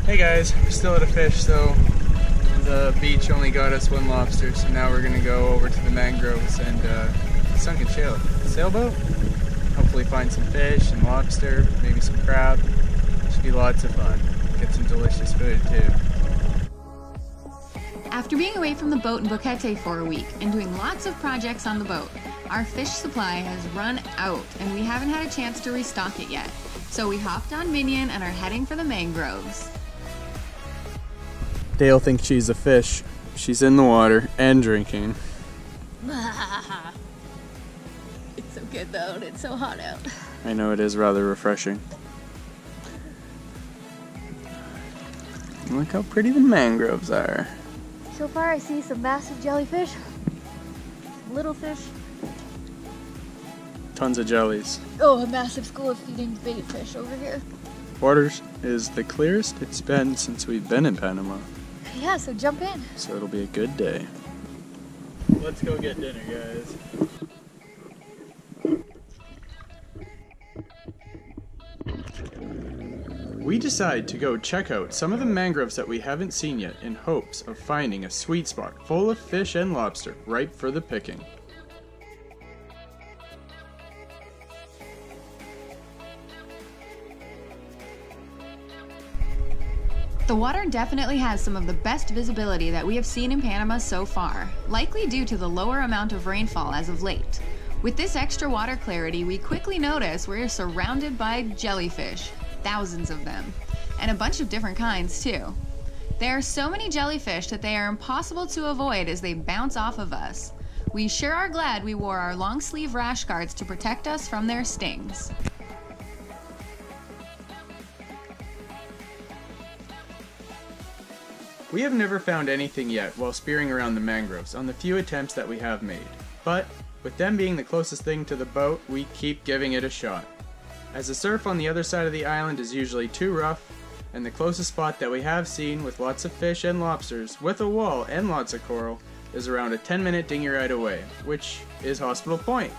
Hey guys, we're still at a fish, so the beach only got us one lobster, so now we're gonna go over to the mangroves and sunken sailboat. Hopefully find some fish and lobster, maybe some crab. Should be lots of fun. Get some delicious food too. After being away from the boat in Boquete for a week and doing lots of projects on the boat, our fish supply has run out and we haven't had a chance to restock it yet. So we hopped on Minion and are heading for the mangroves. Dale thinks she's a fish. She's in the water and drinking. It's so good though, and it's so hot out. I know, it is rather refreshing. Look how pretty the mangroves are. So far I see some massive jellyfish, some little fish. Tons of jellies. Oh, a massive school of feeding bait fish over here. Water is the clearest it's been since we've been in Panama. Yeah, so jump in. So it'll be a good day. Let's go get dinner, guys. We decide to go check out some of the mangroves that we haven't seen yet in hopes of finding a sweet spot full of fish and lobster ripe for the picking. The water definitely has some of the best visibility that we have seen in Panama so far, likely due to the lower amount of rainfall as of late. With this extra water clarity, we quickly notice we're surrounded by jellyfish, thousands of them, and a bunch of different kinds too. There are so many jellyfish that they are impossible to avoid as they bounce off of us. We sure are glad we wore our long sleeve rash guards to protect us from their stings. We have never found anything yet while spearing around the mangroves on the few attempts that we have made, but with them being the closest thing to the boat, we keep giving it a shot. As the surf on the other side of the island is usually too rough, and the closest spot that we have seen with lots of fish and lobsters, with a wall and lots of coral, is around a 10-minute dinghy ride away, which is Hospital Point,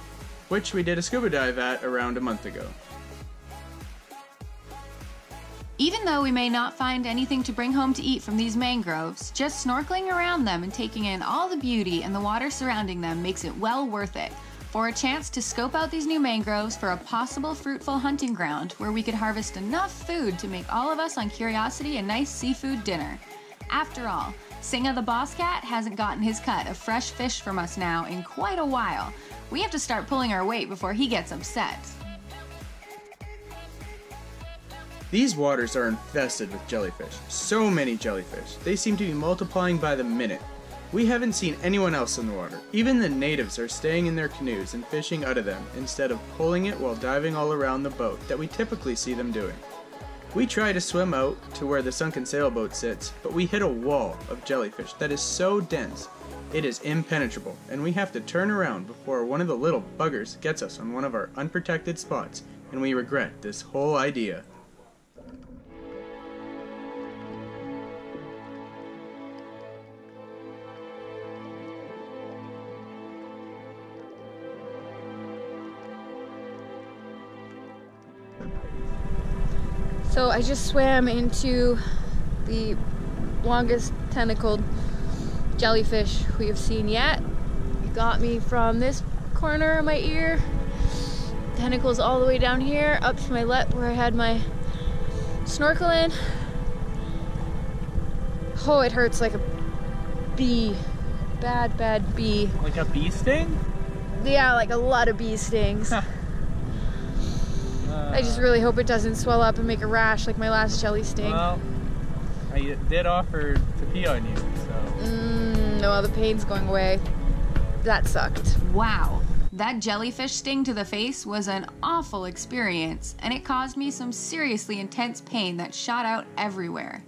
which we did a scuba dive at around a month ago. Even though we may not find anything to bring home to eat from these mangroves, just snorkeling around them and taking in all the beauty and the water surrounding them makes it well worth it, for a chance to scope out these new mangroves for a possible fruitful hunting ground where we could harvest enough food to make all of us on Curiosity a nice seafood dinner. After all, Singa the boss cat hasn't gotten his cut of fresh fish from us now in quite a while. We have to start pulling our weight before he gets upset. These waters are infested with jellyfish. So many jellyfish. They seem to be multiplying by the minute. We haven't seen anyone else in the water. Even the natives are staying in their canoes and fishing out of them instead of pulling it while diving all around the boat that we typically see them doing. We try to swim out to where the sunken sailboat sits, but we hit a wall of jellyfish that is so dense it is impenetrable, and we have to turn around before one of the little buggers gets us on one of our unprotected spots, and we regret this whole idea. So I just swam into the longest tentacled jellyfish we have seen yet. It got me from this corner of my ear, tentacles all the way down here, up to my lip where I had my snorkel in. Oh, it hurts like a bee. Bad, bad bee. Like a bee sting? Yeah, like a lot of bee stings. I just really hope it doesn't swell up and make a rash like my last jelly sting. Well, I did offer to pee on you, so... No, the pain's going away. That sucked. Wow, that jellyfish sting to the face was an awful experience, and it caused me some seriously intense pain that shot out everywhere.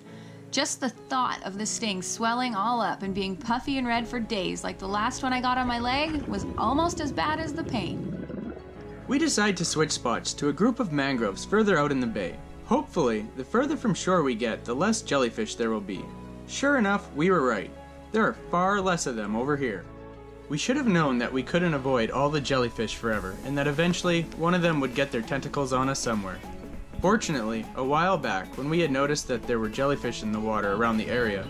Just the thought of the sting swelling all up and being puffy and red for days like the last one I got on my leg was almost as bad as the pain. We decide to switch spots to a group of mangroves further out in the bay. Hopefully, the further from shore we get, the less jellyfish there will be. Sure enough, we were right. There are far less of them over here. We should have known that we couldn't avoid all the jellyfish forever, and that eventually one of them would get their tentacles on us somewhere. Fortunately, a while back, when we had noticed that there were jellyfish in the water around the area,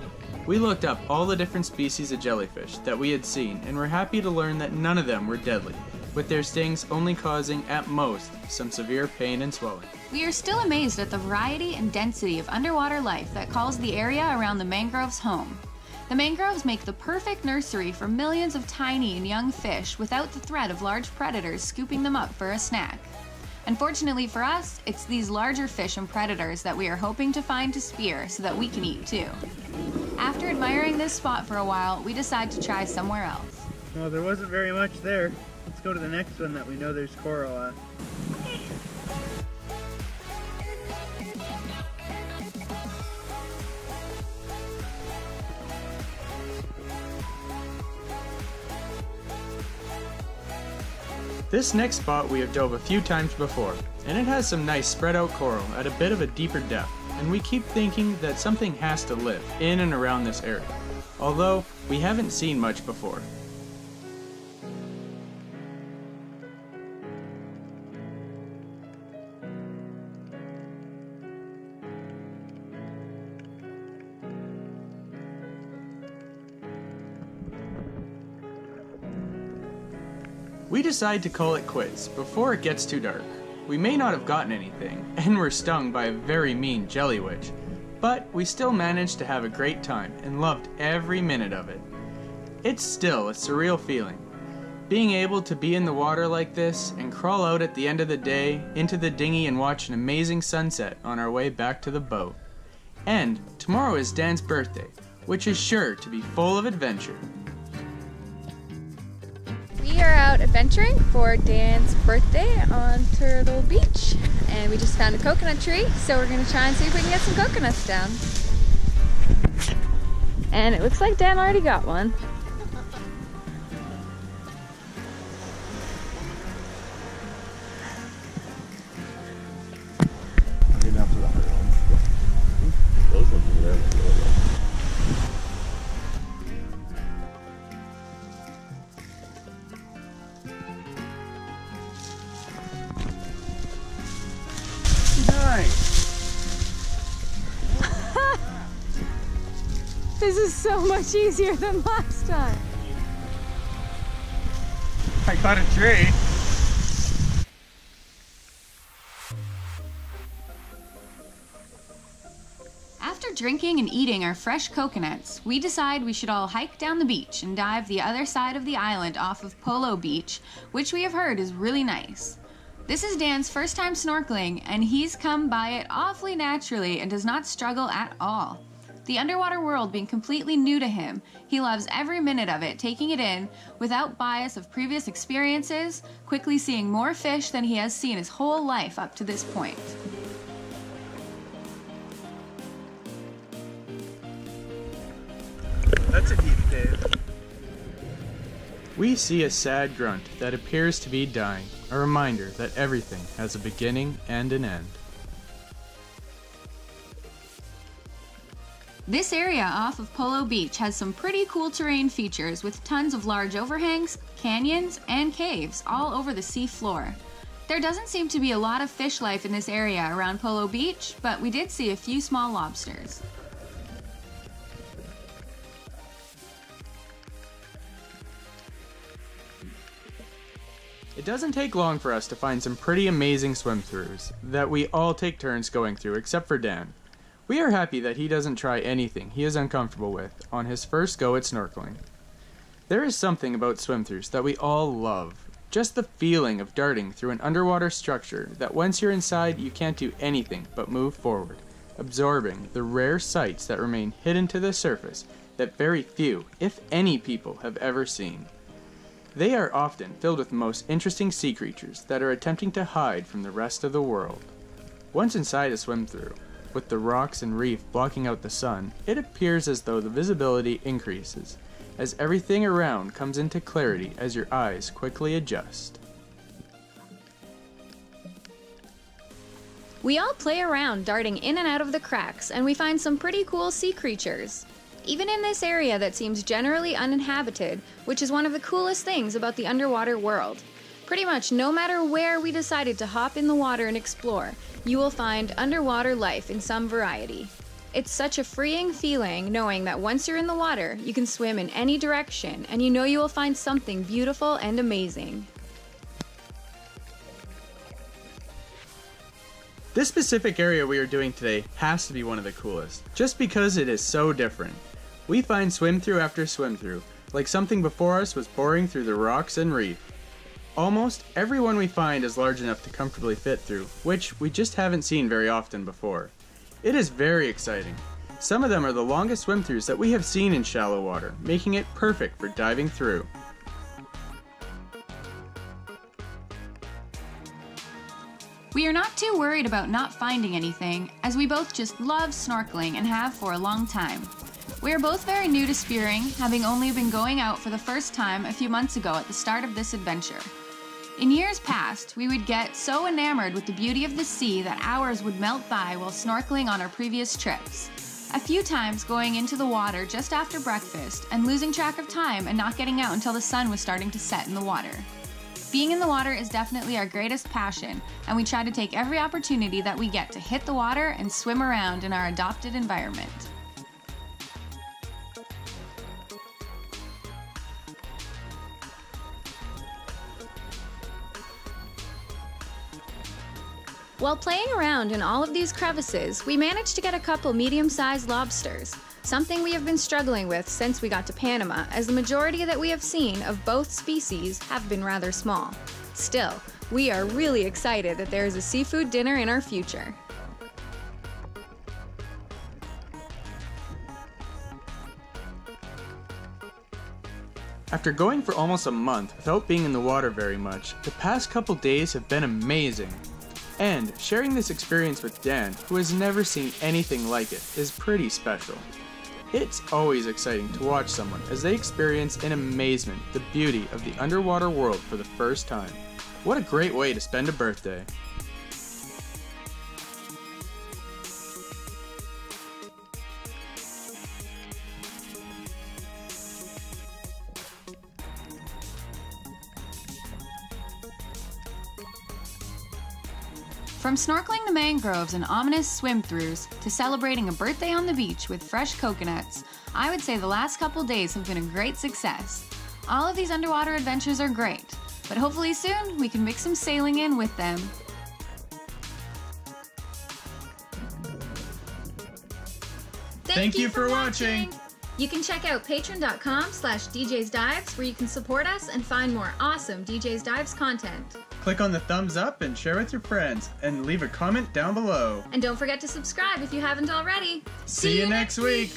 we looked up all the different species of jellyfish that we had seen and were happy to learn that none of them were deadly, with their stings only causing, at most, some severe pain and swelling. We are still amazed at the variety and density of underwater life that calls the area around the mangroves home. The mangroves make the perfect nursery for millions of tiny and young fish without the threat of large predators scooping them up for a snack. Unfortunately for us, it's these larger fish and predators that we are hoping to find to spear so that we can eat too. After admiring this spot for a while, we decide to try somewhere else. Well, there wasn't very much there. Let's go to the next one that we know there's coral at. This next spot we have dove a few times before, and it has some nice spread out coral at a bit of a deeper depth, and we keep thinking that something has to live in and around this area, although we haven't seen much before. We decide to call it quits before it gets too dark. We may not have gotten anything, and were stung by a very mean jelly witch, but we still managed to have a great time and loved every minute of it. It's still a surreal feeling. Being able to be in the water like this and crawl out at the end of the day into the dinghy and watch an amazing sunset on our way back to the boat. And tomorrow is Dan's birthday, which is sure to be full of adventure. We are out adventuring for Dan's birthday on Turtle Beach, and we just found a coconut tree, so we're going to try and see if we can get some coconuts down. And it looks like Dan already got one. This is so much easier than last time. I got a tree. After drinking and eating our fresh coconuts, we decide we should all hike down the beach and dive the other side of the island off of Polo Beach, which we have heard is really nice. This is Dan's first time snorkeling, and he's come by it awfully naturally and does not struggle at all. The underwater world being completely new to him, he loves every minute of it, taking it in without bias of previous experiences, quickly seeing more fish than he has seen his whole life up to this point. That's a deep cave. We see a sad grunt that appears to be dying, a reminder that everything has a beginning and an end. This area off of Polo Beach has some pretty cool terrain features with tons of large overhangs, canyons, and caves all over the sea floor. There doesn't seem to be a lot of fish life in this area around Polo Beach, but we did see a few small lobsters. It doesn't take long for us to find some pretty amazing swim-throughs that we all take turns going through except for Dan. We are happy that he doesn't try anything he is uncomfortable with on his first go at snorkeling. There is something about swim-throughs that we all love. Just the feeling of darting through an underwater structure that once you're inside you can't do anything but move forward, absorbing the rare sights that remain hidden to the surface that very few, if any people have ever seen. They are often filled with the most interesting sea creatures that are attempting to hide from the rest of the world. Once inside a swim-through, with the rocks and reef blocking out the sun, it appears as though the visibility increases, as everything around comes into clarity as your eyes quickly adjust. We all play around darting in and out of the cracks, and we find some pretty cool sea creatures. Even in this area that seems generally uninhabited, which is one of the coolest things about the underwater world. Pretty much no matter where we decided to hop in the water and explore, you will find underwater life in some variety. It's such a freeing feeling knowing that once you're in the water, you can swim in any direction and you know you will find something beautiful and amazing. This specific area we are doing today has to be one of the coolest, just because it is so different. We find swim through after swim through, like something before us was boring through the rocks and reef. Almost every one we find is large enough to comfortably fit through, which we just haven't seen very often before. It is very exciting. Some of them are the longest swim-throughs that we have seen in shallow water, making it perfect for diving through. We are not too worried about not finding anything, as we both just love snorkeling and have for a long time. We are both very new to spearing, having only been going out for the first time a few months ago at the start of this adventure. In years past, we would get so enamored with the beauty of the sea that hours would melt by while snorkeling on our previous trips. A few times going into the water just after breakfast and losing track of time and not getting out until the sun was starting to set in the water. Being in the water is definitely our greatest passion, and we try to take every opportunity that we get to hit the water and swim around in our adopted environment. While playing around in all of these crevices, we managed to get a couple medium-sized lobsters, something we have been struggling with since we got to Panama, as the majority that we have seen of both species have been rather small. Still, we are really excited that there is a seafood dinner in our future. After going for almost a month without being in the water very much, the past couple days have been amazing. And sharing this experience with Dan, who has never seen anything like it, is pretty special. It's always exciting to watch someone as they experience in amazement the beauty of the underwater world for the first time. What a great way to spend a birthday. From snorkeling the mangroves and ominous swim-throughs to celebrating a birthday on the beach with fresh coconuts, I would say the last couple days have been a great success. All of these underwater adventures are great, but hopefully soon we can mix some sailing in with them. Thank you for watching! You can check out patreon.com/DJsDives where you can support us and find more awesome DJs Dives content. Click on the thumbs up and share with your friends, and leave a comment down below. And don't forget to subscribe if you haven't already. See you next week!